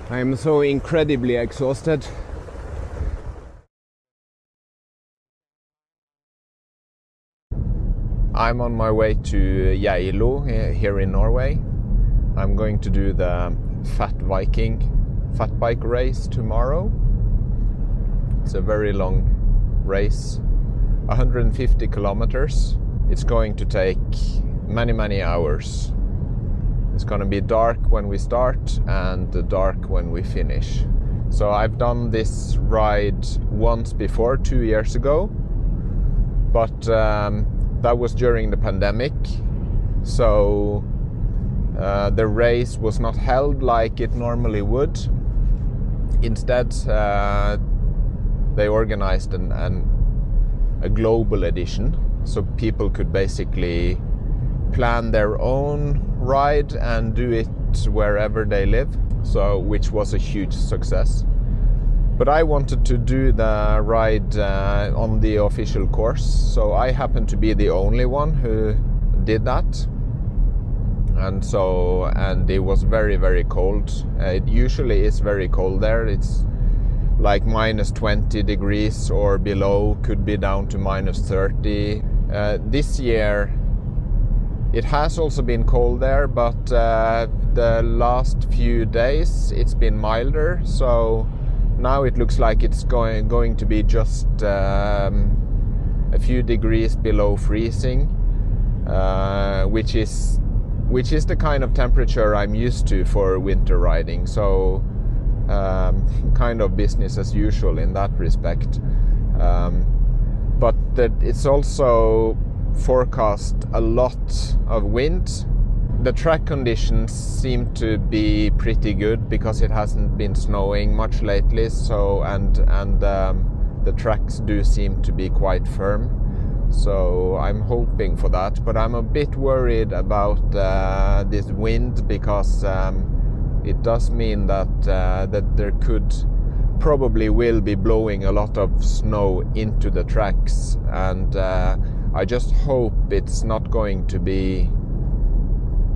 I am so incredibly exhausted. I'm on my way to Geilo here in Norway. I'm going to do the Viking fat bike race tomorrow. It's a very long race, 150 kilometers. It's going to take many hours. It's going to be dark when we start and dark when we finish. So I've done this ride once before, 2 years ago, but that was during the pandemic. So the race was not held like it normally would. Instead, they organized a global edition, so people could basically plan their own ride and do it wherever they live, so which was a huge success. But I wanted to do the ride on the official course, so I happened to be the only one who did that. And it was very cold. It usually is very cold there. It's like minus 20 degrees or below, could be down to minus 30. This year it has also been cold there, but the last few days it's been milder, so now it looks like it's going to be just a few degrees below freezing, which is the kind of temperature I'm used to for winter riding, so kind of business as usual in that respect. But it's also forecast a lot of wind. The track conditions seem to be pretty good because it hasn't been snowing much lately, so and the tracks do seem to be quite firm. So I'm hoping for that, but I'm a bit worried about this wind because it does mean that there probably will be blowing a lot of snow into the tracks, and I just hope it's not going to be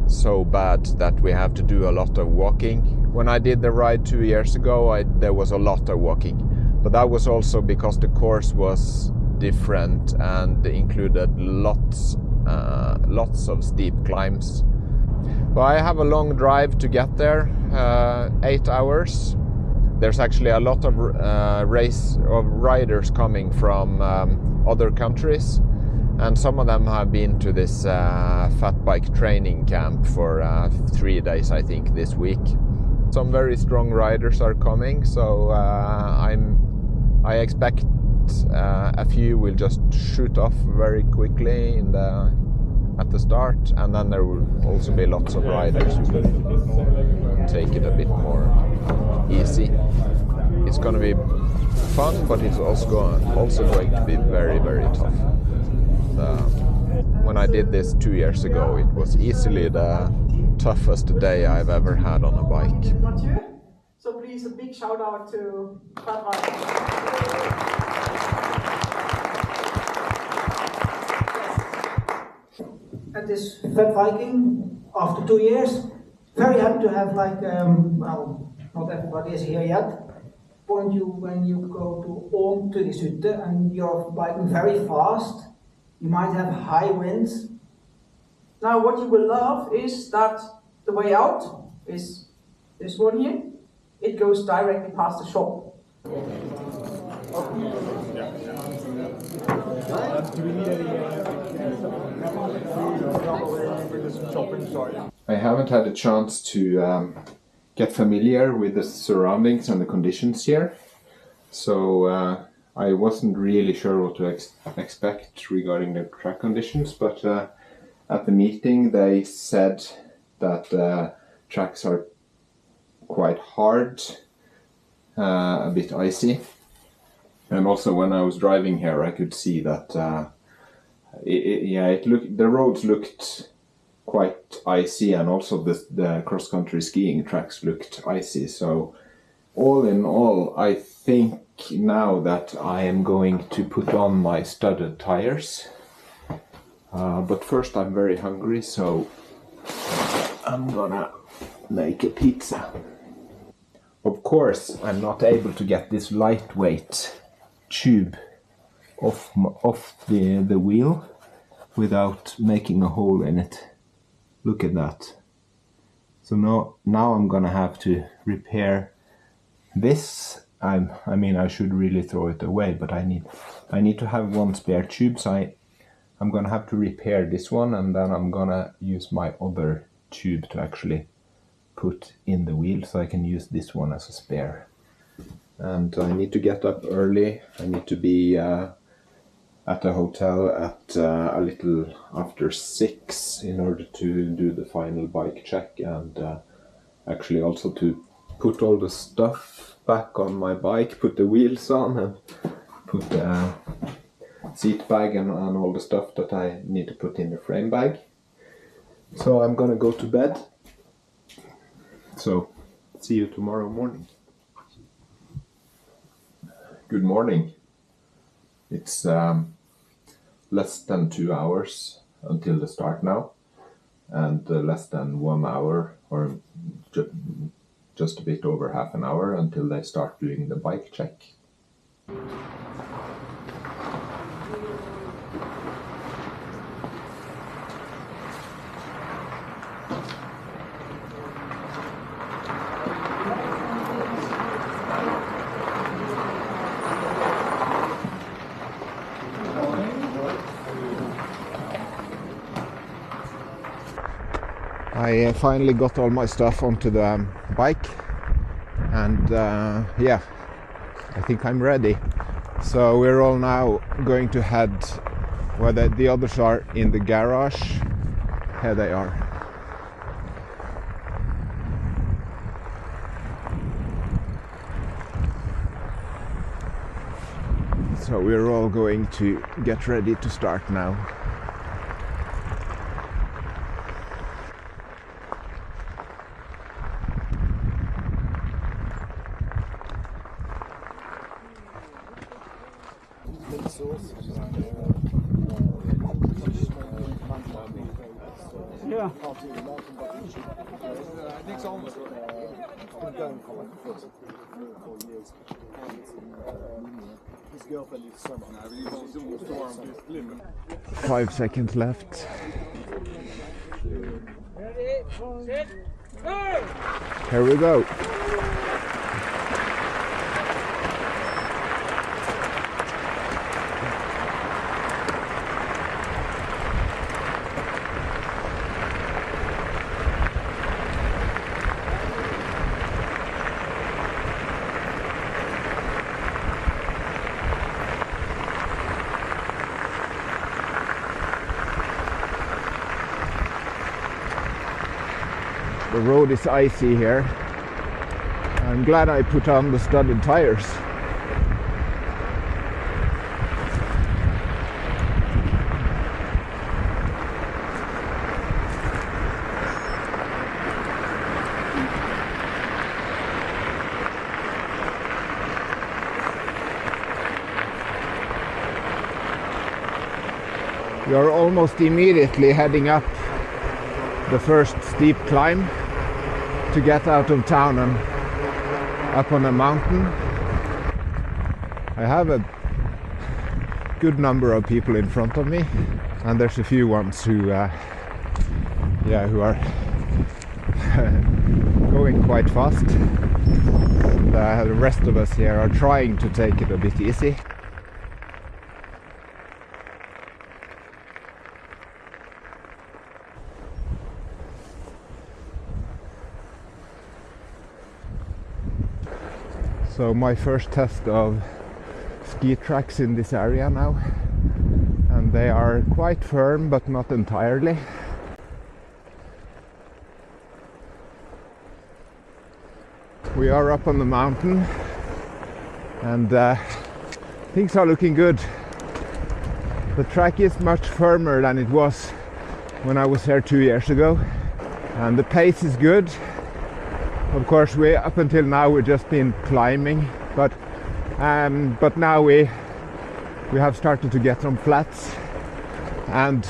so bad that we have to do a lot of walking. When I did the ride 2 years ago, there was a lot of walking, but that was also because the course was different and included lots of steep climbs. But I have a long drive to get there, 8 hours. There's actually a lot of riders coming from other countries, and some of them have been to this fat bike training camp for 3 days, I think, this week. Some very strong riders are coming, so I expect a few will just shoot off very quickly at the start, and then there will also be lots of riders who will take it a bit more easy. It's going to be fun, but it's also going to be very tough. When I did this 2 years ago, it was easily the toughest day I've ever had on a bike. So please, a big shout out to Viking. At this Fat Viking, after 2 years, very happy to have well, not everybody is here yet. Point you when you go to this hytte and you're biking very fast. You might have high winds. Now what you will love is that the way out is this one here. It goes directly past the shop. I haven't had a chance to get familiar with the surroundings and the conditions here, so I wasn't really sure what to expect regarding the track conditions, but at the meeting they said that tracks are quite hard, a bit icy, and also when I was driving here I could see that the roads looked quite icy, and also the cross-country skiing tracks looked icy. So all in all, I think now that I am going to put on my studded tires. But first I'm very hungry, so I'm gonna make a pizza. Of course, I'm not able to get this lightweight tube off the wheel without making a hole in it. Look at that. So now I'm gonna have to repair this. I mean, I should really throw it away, but I need to have one spare tube, so I'm gonna have to repair this one, and then I'm gonna use my other tube to actually put in the wheel, so I can use this one as a spare. And I need to get up early. I need to be at the hotel at a little after 6 in order to do the final bike check, and actually also to put all the stuff back on my bike, put the wheels on, and put the seat bag and all the stuff that I need to put in the frame bag. So I'm gonna go to bed. So see you tomorrow morning. Good morning. It's less than 2 hours until the start now, and less than 1 hour, or just a bit over half an hour until they start doing the bike check. I finally got all my stuff onto the bike, and yeah, I think I'm ready. So we're all now going to head where the others are in the garage. Here they are. So we're all going to get ready to start now. Yeah. Niks anders hoor. Ik ben going for like 4 years. His girlfriend is so much. 5 seconds left. Ready, set, go! Here we go. The road is icy here. I'm glad I put on the studded tires. We are almost immediately heading up the first steep climb to get out of town and up on a mountain. I have a good number of people in front of me, and there's a few ones who are going quite fast. And, the rest of us here are trying to take it a bit easy. So my first test of ski tracks in this area now, and they are quite firm but not entirely. We are up on the mountain, and things are looking good. The track is much firmer than it was when I was here 2 years ago, and the pace is good. Of course, up until now we've just been climbing, but now we have started to get some flats, and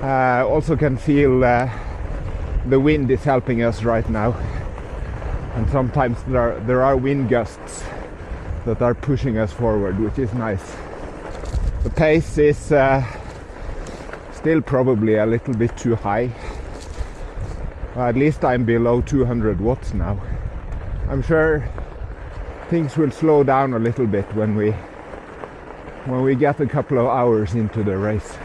also can feel the wind is helping us right now. and sometimes there are wind gusts that are pushing us forward, which is nice. The pace is still probably a little bit too high. At least I'm below 200 watts now. I'm sure things will slow down a little bit when we get a couple of hours into the race.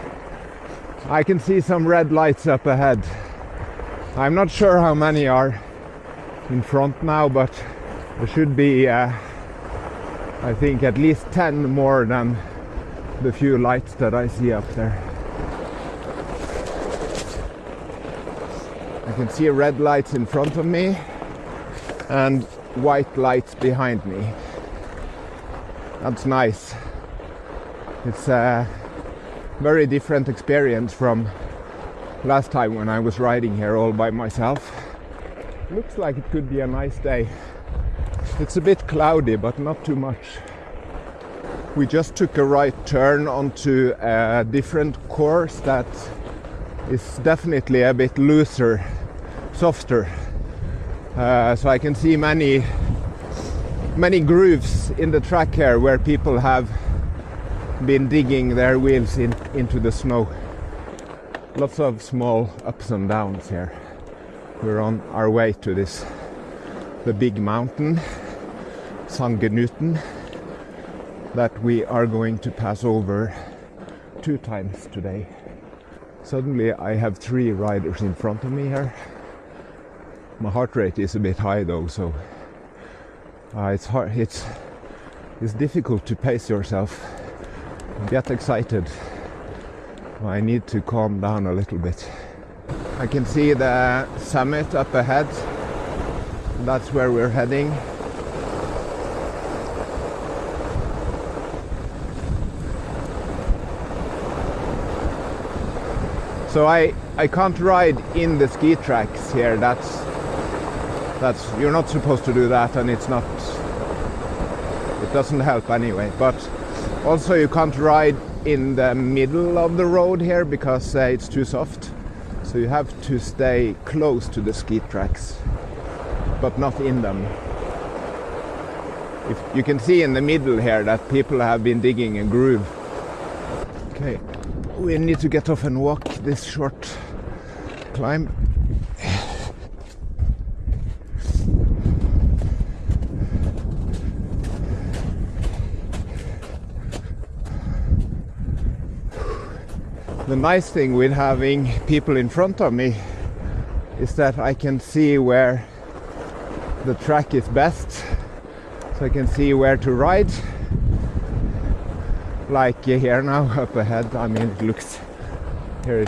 I can see some red lights up ahead. I'm not sure how many are in front now, but there should be I think at least 10 more than the few lights that I see up there. I can see red lights in front of me and white lights behind me. That's nice. It's a very different experience from last time when I was riding here all by myself. Looks like it could be a nice day. It's a bit cloudy, but not too much. We just took a right turn onto a different course that is definitely a bit looser, softer. So I can see many grooves in the track here where people have been digging their wheels into the snow. Lots of small ups and downs here. We're on our way to the big mountain, Sangenuten, that we are going to pass over 2 times today. Suddenly I have 3 riders in front of me here. My heart rate is a bit high though, so it's difficult to pace yourself and get excited. I need to calm down a little bit. I can see the summit up ahead. That's where we're heading. So I can't ride in the ski tracks here. That's you're not supposed to do that, and it doesn't help anyway. But also you can't ride in the middle of the road here because it's too soft. So you have to stay close to the ski tracks, but not in them. If you can see in the middle here that people have been digging a groove. Okay, we need to get off and walk this short climb. The nice thing with having people in front of me is that I can see where the track is best, so I can see where to ride. Like here now up ahead, I mean it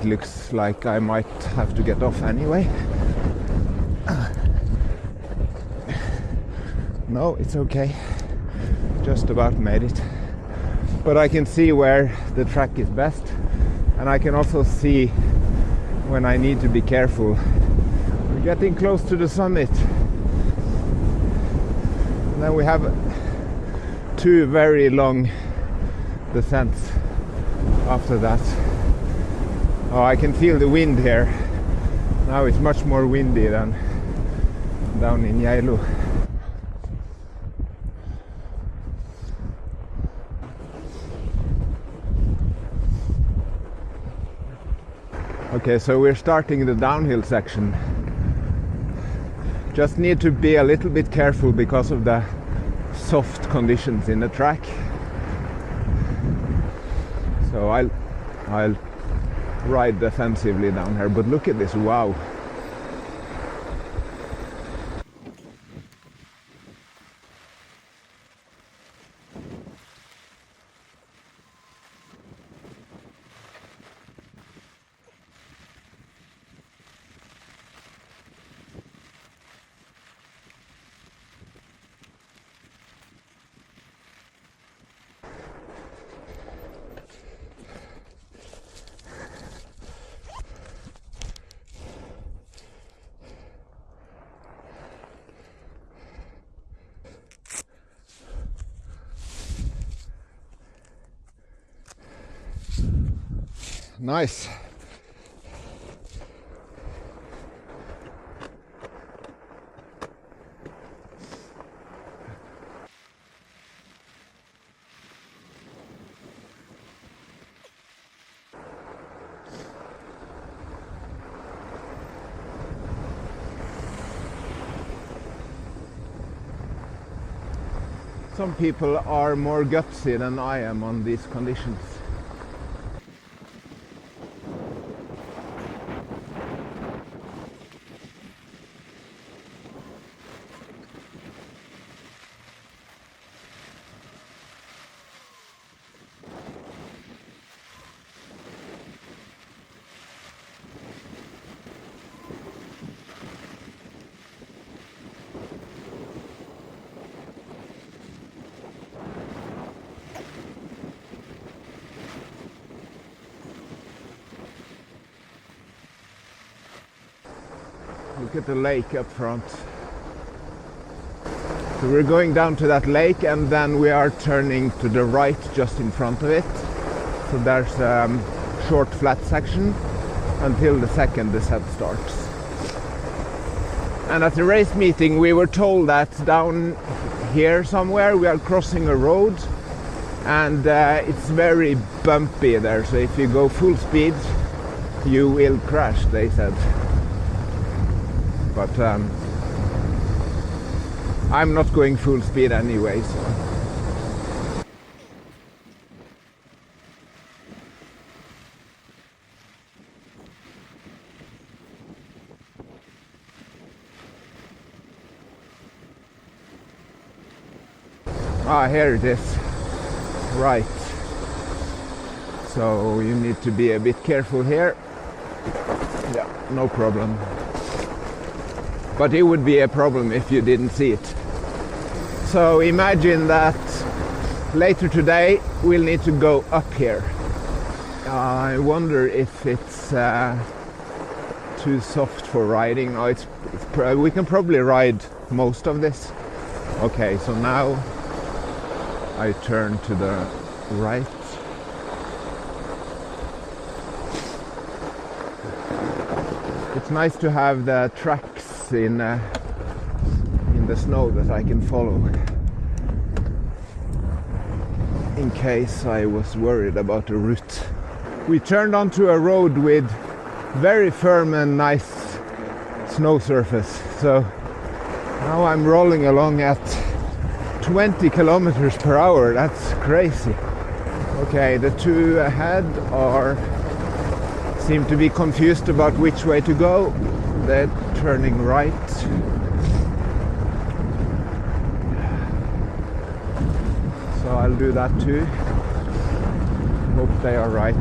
looks like I might have to get off anyway. No, it's okay, just about made it. But I can see where the track is best. And I can also see when I need to be careful. We're getting close to the summit. And then we have 2 very long descents after that. Oh, I can feel the wind here. Now it's much more windy than down in Geilo. Okay, so we're starting the downhill section. Just need to be a little bit careful because of the soft conditions in the track. So I'll ride defensively down here, but look at this, wow. Nice. Some people are more gutsy than I am on these conditions. Look at the lake up front. So we're going down to that lake and then we are turning to the right just in front of it. So there's a short flat section until the second descent starts. And at the race meeting we were told that down here somewhere we are crossing a road and it's very bumpy there. So if you go full speed you will crash, they said. But I'm not going full speed anyway, so. Ah, here it is. Right. So you need to be a bit careful here. Yeah, no problem. But it would be a problem if you didn't see it. So imagine that later today we'll need to go up here. I wonder if it's too soft for riding. No, we can probably ride most of this. Okay, so now I turn to the right. It's nice to have the tracks in the snow that I can follow in case I was worried about the route. We turned onto a road with very firm and nice snow surface, so now I'm rolling along at 20 kilometers per hour. That's crazy. Okay, the two ahead seem to be confused about which way to go. They're turning right. So I'll do that too. Hope they are right.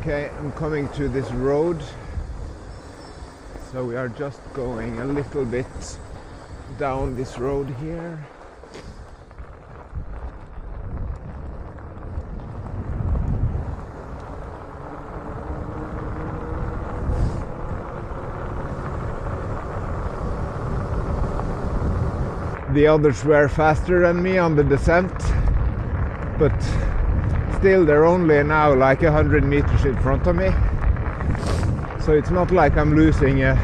Okay, I'm coming to this road. So we are just going a little bit down this road here. The others were faster than me on the descent, but still they're only now like 100 meters in front of me. So it's not like I'm losing a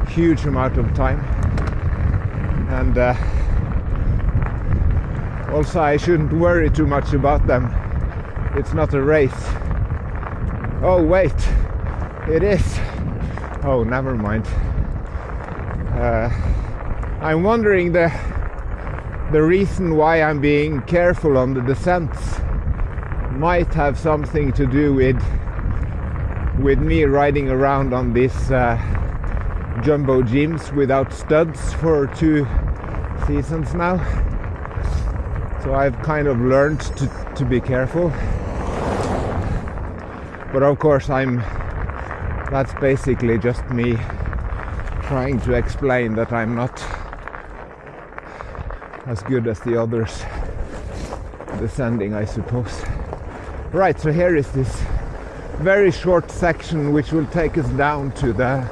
huge amount of time. And also I shouldn't worry too much about them. It's not a race. Oh wait, it is. Oh, never mind. I'm wondering the reason why I'm being careful on the descents might have something to do with me riding around on these jumbo gyms without studs for 2 seasons now. So I've kind of learned to be careful. But of course that's basically just me trying to explain that I'm not as good as the others descending, I suppose. Right, so here is this very short section which will take us down to the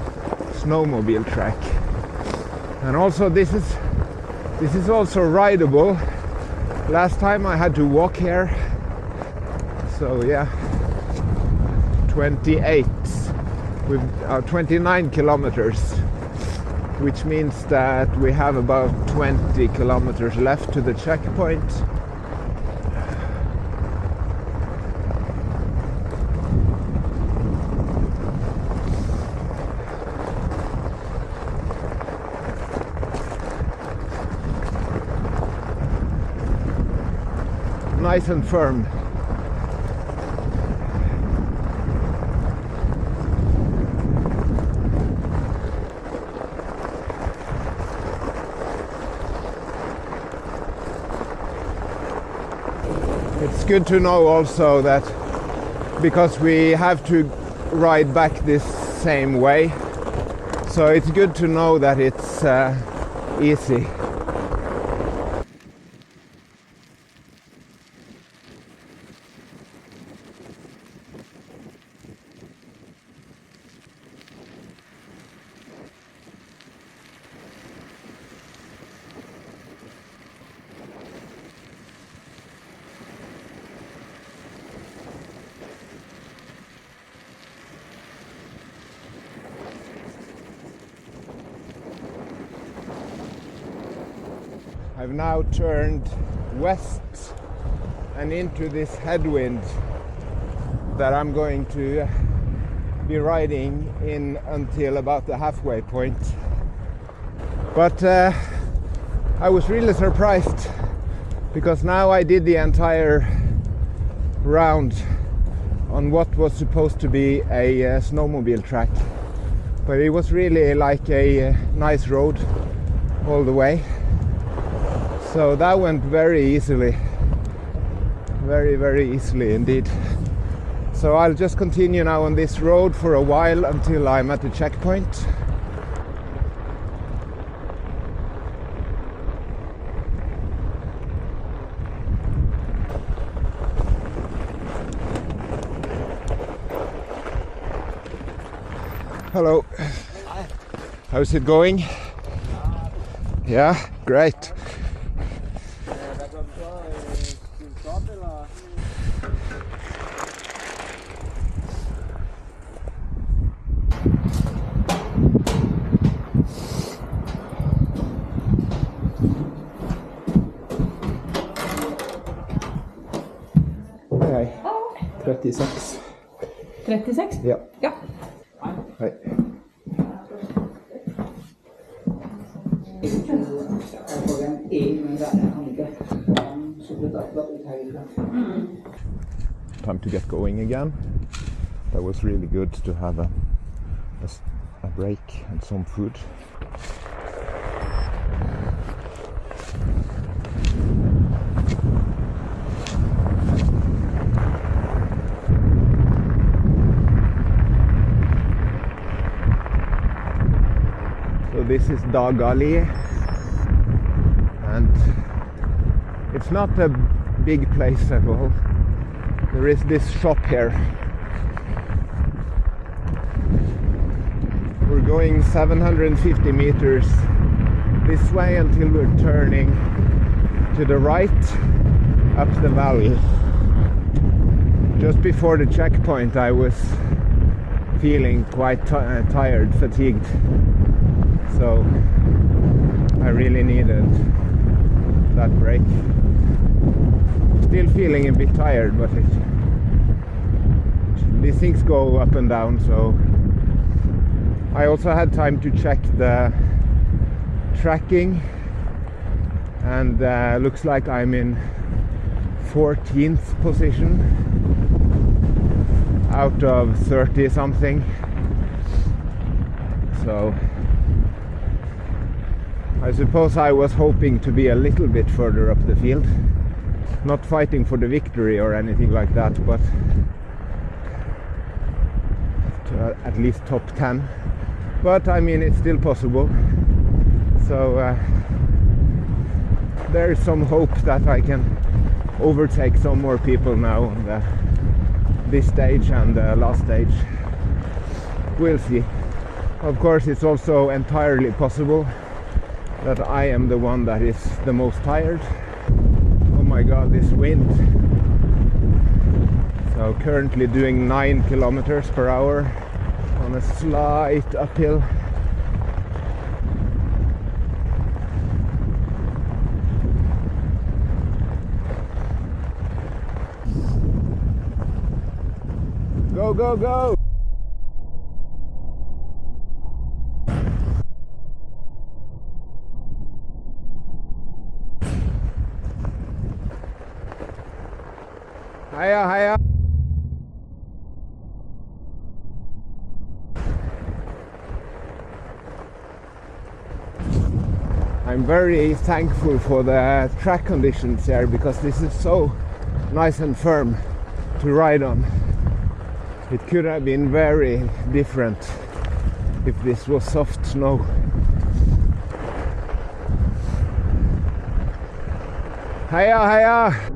snowmobile track. And also this is also rideable. Last time I had to walk here, so yeah, 29 kilometers, which means that we have about 20 kilometers left to the checkpoint. Nice and firm. It's good to know also that because we have to ride back this same way, so it's good to know that it's easy. I've now turned west and into this headwind that I'm going to be riding in until about the halfway point. But I was really surprised because now I did the entire round on what was supposed to be a snowmobile track, but it was really like a nice road all the way. So that went very easily, very easily indeed. So I'll just continue now on this road for a while until I'm at the checkpoint. Hello. Hi. How's it going? Yeah, great. Hej. 36. 36? Ja. Ja. Hej. Time to get going again. That was really good to have a break and some food. So this is Dagali, and it's not a big place at all. There is this shop here. We're going 750 meters this way until we're turning to the right up the valley. Just before the checkpoint I was feeling quite tired, fatigued. So I really needed that break. Still feeling a bit tired, but these things go up and down, so I also had time to check the tracking, and looks like I'm in 14th position out of 30 something. So I suppose I was hoping to be a little bit further up the field. Not fighting for the victory or anything like that, but to at least top 10. But I mean, it's still possible. So there is some hope that I can overtake some more people now on the this stage and the last stage. We'll see. Of course, it's also entirely possible that I am the one that is the most tired. Oh my god, this wind. So currently doing 9 kilometers per hour on a slight uphill. Go, go, go! Hiya, hiya! I'm very thankful for the track conditions here, because this is so nice and firm to ride on. It could have been very different if this was soft snow. Hiya, hiya!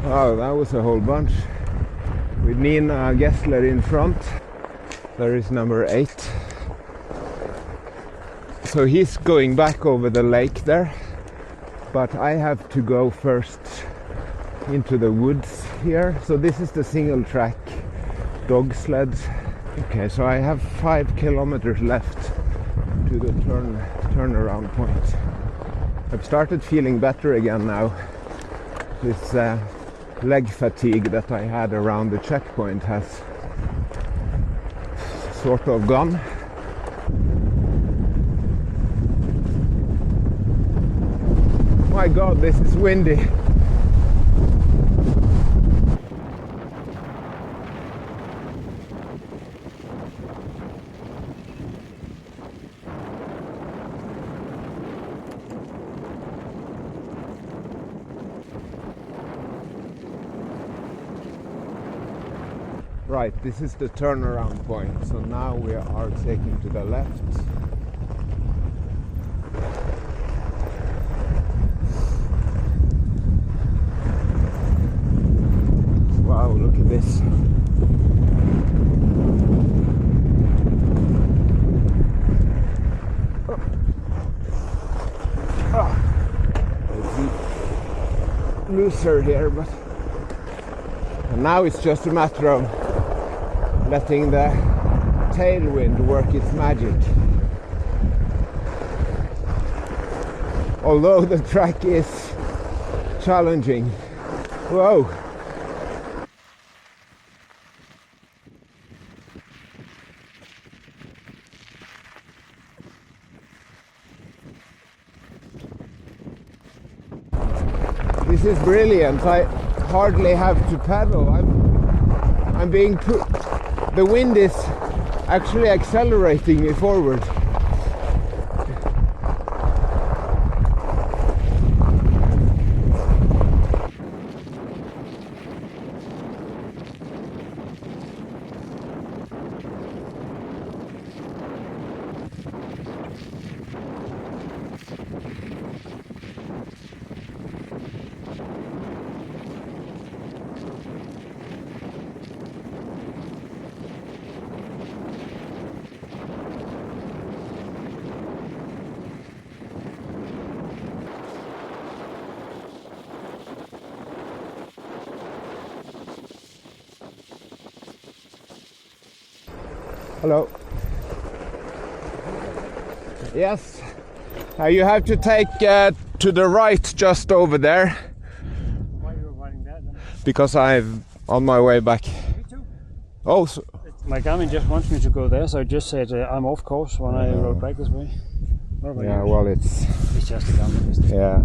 Wow, that was a whole bunch. With Nina Gessler in front. There is number 8. So he's going back over the lake there, but I have to go first into the woods here. So this is the single track dog sled. Okay, so I have 5 kilometers left to the turnaround point. I've started feeling better again now. This leg fatigue that I had around the checkpoint has sort of gone. My god, this is windy. Right, this is the turnaround point. So now we are taking to the left. Wow, look at this. It's looser here, but and now it's just a matter of letting the tailwind work its magic. Although the track is challenging. Whoa! This is brilliant. I hardly have to pedal. I'm being put. The wind is actually accelerating me forward. Hello. Yes. You have to take to the right just over there. Why are you running that then? Because I'm on my way back. Me too. Oh, so, My Garmin just wants me to go there, so I just said I'm off course when I rode back this way. What about yeah, yours? well, it's Just a Garmin, isn't it? yeah.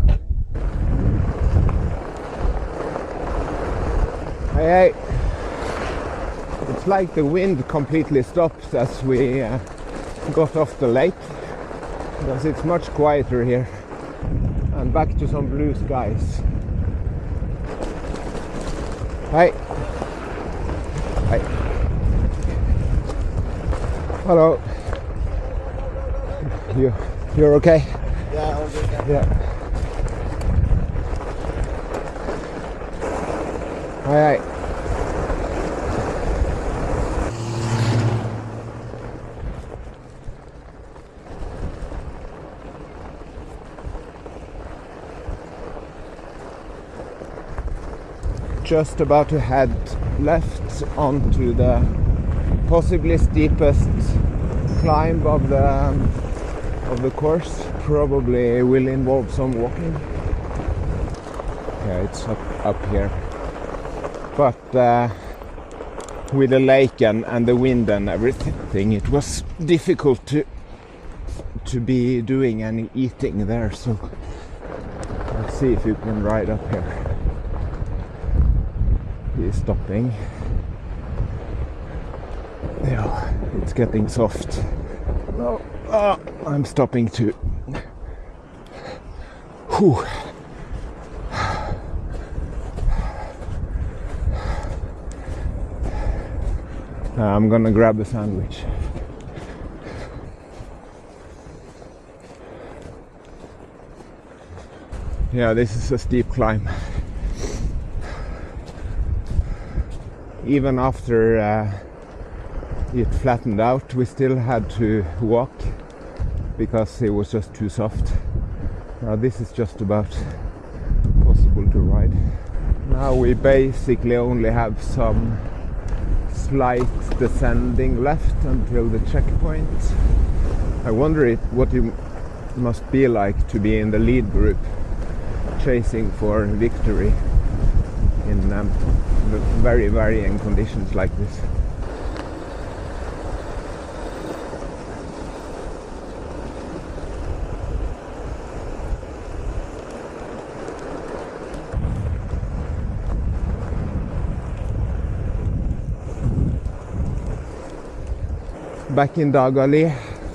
Hey. It's like the wind completely stopped as we got off the lake, because it's much quieter here, and back to some blue skies. Hi. Hi. Hello. You're okay? Yeah, all good. Yeah. Aye. Just about to head left onto the possibly steepest climb of the course. Probably will involve some walking. Yeah, it's up here. But with the lake and the wind and everything, it was difficult to be doing any eating there. So let's see if you can ride up here. He's stopping. Yeah, it's getting soft. No, I'm stopping too. Whew. I'm gonna grab a sandwich. Yeah, this is a steep climb. Even after it flattened out, we still had to walk because it was just too soft. Now this is just about possible to ride. Now we basically only have some slight descending left until the checkpoint. I wonder what it must be like to be in the lead group chasing for victory in very varying conditions like this. Back in Dagali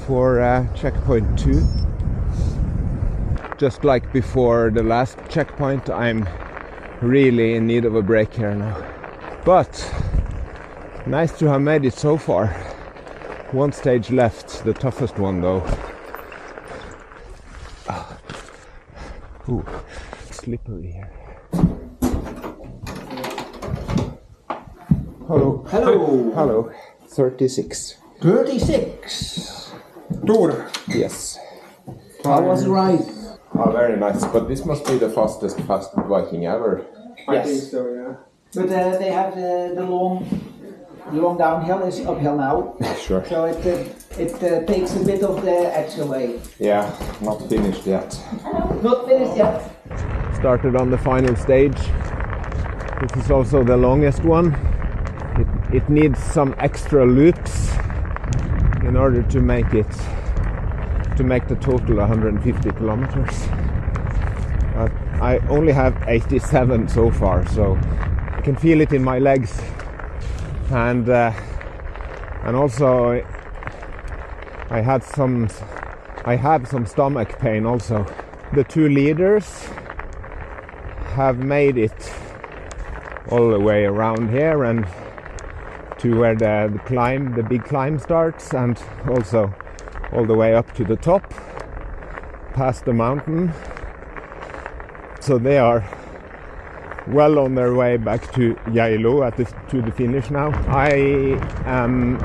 for checkpoint 2. Just like before the last checkpoint, I'm really in need of a break here now. But nice to have made it so far. One stage left, the toughest one though. Ooh, slippery here. Hello. Hello. Hello. 36. 36. Tour. Yes. How was the ride? Oh, very nice. But this must be the fast Viking ever. I think so, yeah. But they have the long downhill is uphill now. Sure. So it takes a bit of the extra way. Yeah, not finished yet. Not finished yet. Started on the final stage. This is also the longest one. It needs some extra loops in order to make the total 150 kilometers. I only have 87 so far, so I can feel it in my legs, and also I have some stomach pain also. The two leaders have made it all the way around here and to where the big climb starts, and also all the way up to the top, past the mountain. So they are well on their way back to Geilo to the finish now. I am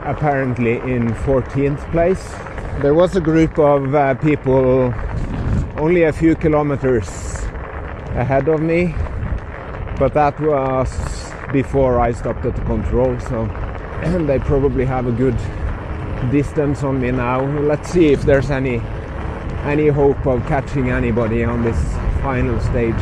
apparently in 14th place. There was a group of people only a few kilometers ahead of me, but that was before I stopped at the control, so they probably have a good distance on me now. Let's see if there's any hope of catching anybody on this final stage.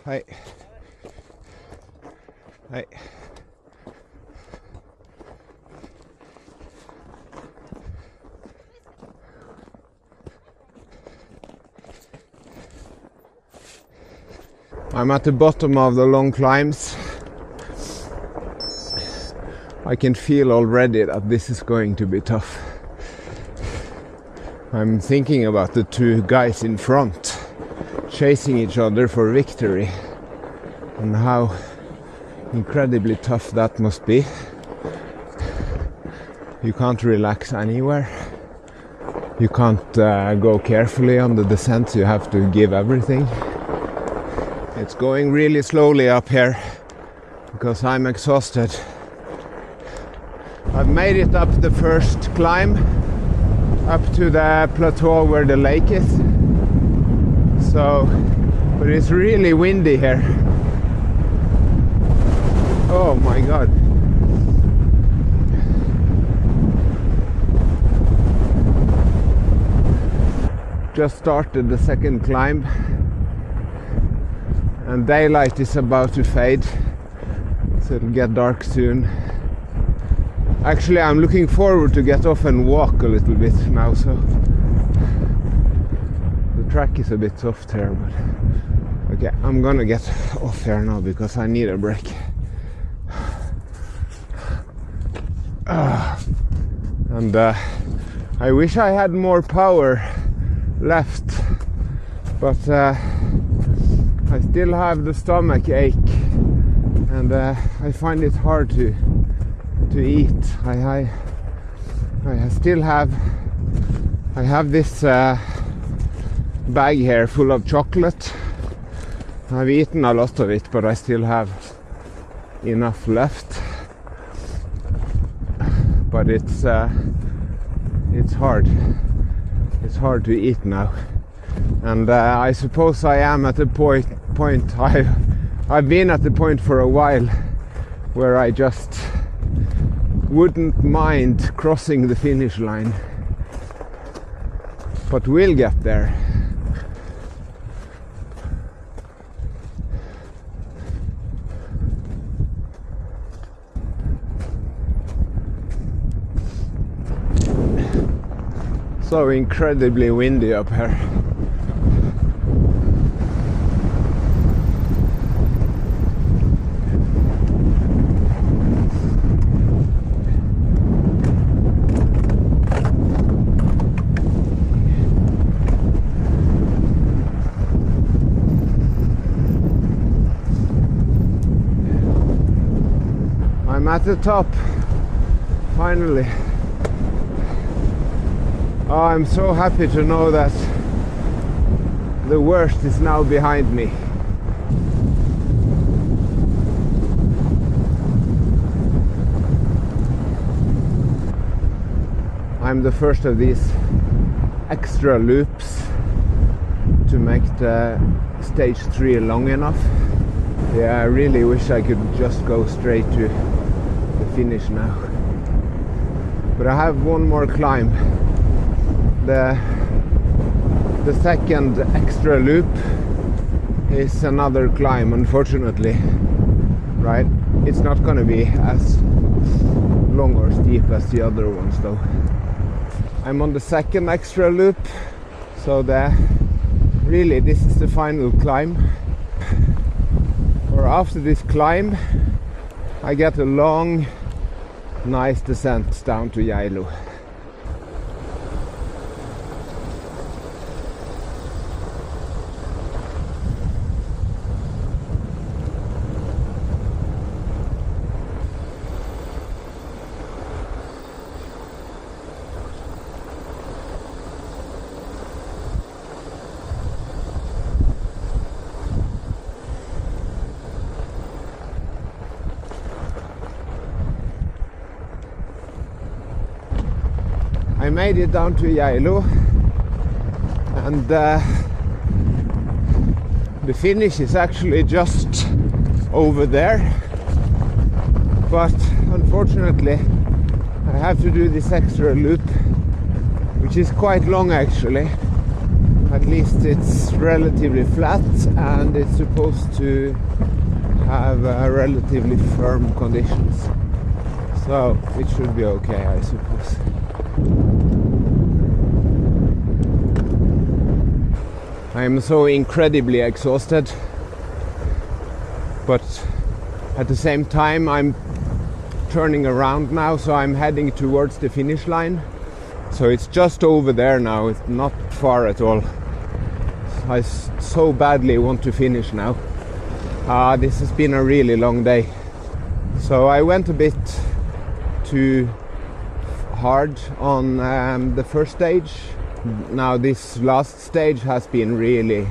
Hi. Hi. I'm at the bottom of the long climbs. I can feel already that this is going to be tough. I'm thinking about the two guys in front chasing each other for victory and how incredibly tough that must be. You can't relax anywhere. You can't go carefully on the descent. You have to give everything. It's going really slowly up here because I'm exhausted. I've made it up the first climb up to the plateau where the lake is. So, but it's really windy here. Oh my god. Just started the second climb and daylight is about to fade, so it'll get dark soon. Actually, I'm looking forward to get off and walk a little bit now, so the track is a bit soft here, but okay, I'm gonna get off here now because I need a break. And I wish I had more power left, but I still have the stomach ache and I find it hard to eat. I still have this bag here full of chocolate. I've eaten a lot of it, but I still have enough left. But it's hard. It's hard to eat now, and I suppose I am at the point. I've been at the point for a while where I just wouldn't mind crossing the finish line, but we'll get there. So incredibly windy up here. I'm at the top, finally. Oh, I'm so happy to know that the worst is now behind me. I'm the first of these extra loops to make the stage 3 long enough. Yeah, I really wish I could just go straight to the finish now. But I have one more climb. The second extra loop is another climb, unfortunately, right? It's not going to be as long or steep as the other ones though. I'm on the second extra loop, so really this is the final climb. Or after this climb I get a long, nice descent down to Geilo. I made it down to Geilo, and the finish is actually just over there, but unfortunately I have to do this extra loop, which is quite long actually. At least it's relatively flat and it's supposed to have relatively firm conditions, so it should be okay, I suppose. I am so incredibly exhausted. but at the same time I'm turning around now, so I'm heading towards the finish line. So it's just over there now, it's not far at all. I so badly want to finish now. This has been a really long day. So I went a bit too hard on the first stage. Now this last stage has been really...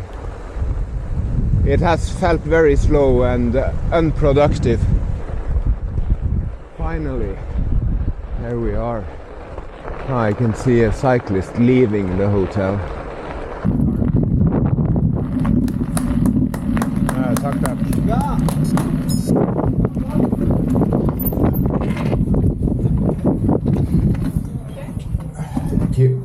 It has felt very slow and unproductive. Finally, there we are. I can see a cyclist leaving the hotel. Tack, tack. Ja. Thank you.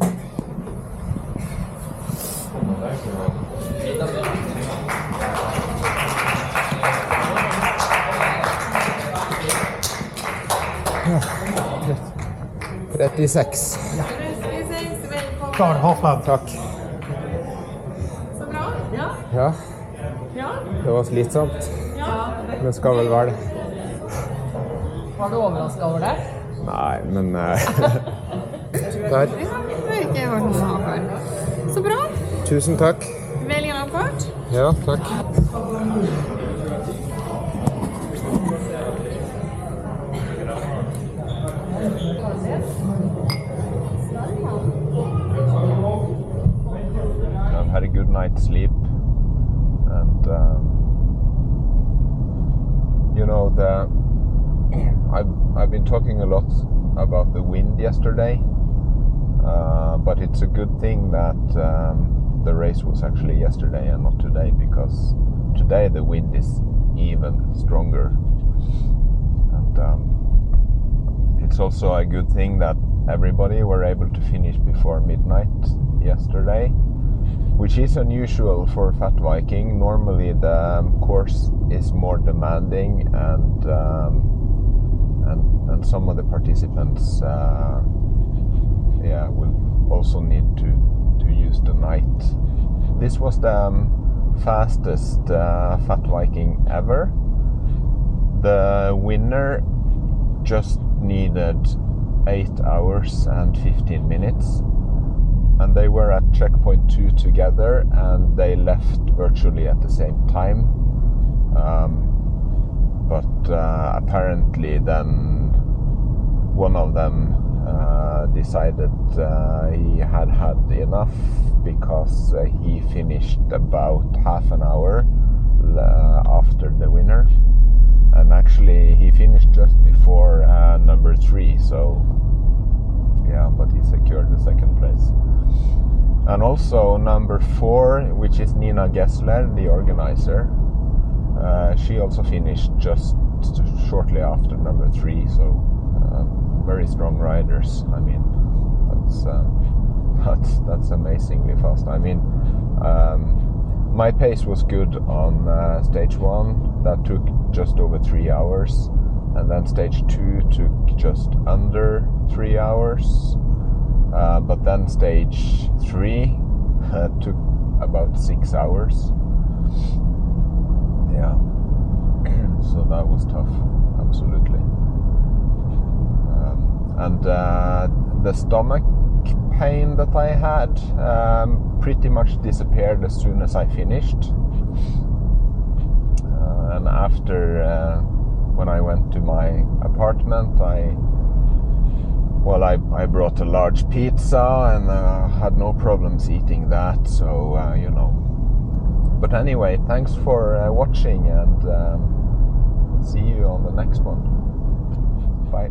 Ja, 36. Klar, hoppad. Tack. Så bra. Ja. Ja, Ja. det var slitsomt. Ja. Men det skal vel være det. Var du overrasket over det? Nei, men der. Det har jeg ikke hørt noe om før. Så bra. Tusen takk. Vel gjennomført. Ja, takk. I've had a good night's sleep, and you know, I've been talking a lot about the wind yesterday, but it's a good thing that the race was actually yesterday and not today, because today the wind is even stronger, and it's also a good thing that everybody were able to finish before midnight yesterday, which is unusual for Fat Viking. Normally the course is more demanding, and some of the participants will also need to use the night. This was the fastest Fat Viking ever. The winner just needed 8 hours and 15 minutes, and they were at checkpoint 2 together, and they left virtually at the same time, but apparently then one of them decided he had enough, because he finished about half an hour after the winner, and actually he finished just before number 3, so yeah, but he secured the second place. And also number 4, which is Nina Gessler, the organizer, she also finished just shortly after number 3, so very strong riders. I mean, that's amazingly fast. I mean, my pace was good on stage 1, that took just over 3 hours, and then stage 2 took just under 3 hours, but then stage 3 took about 6 hours. Yeah, so that was tough, absolutely. And the stomach pain that I had pretty much disappeared as soon as I finished. And after, when I went to my apartment, I brought a large pizza, and had no problems eating that, so you know. But anyway, thanks for watching, and see you on the next one. Bye.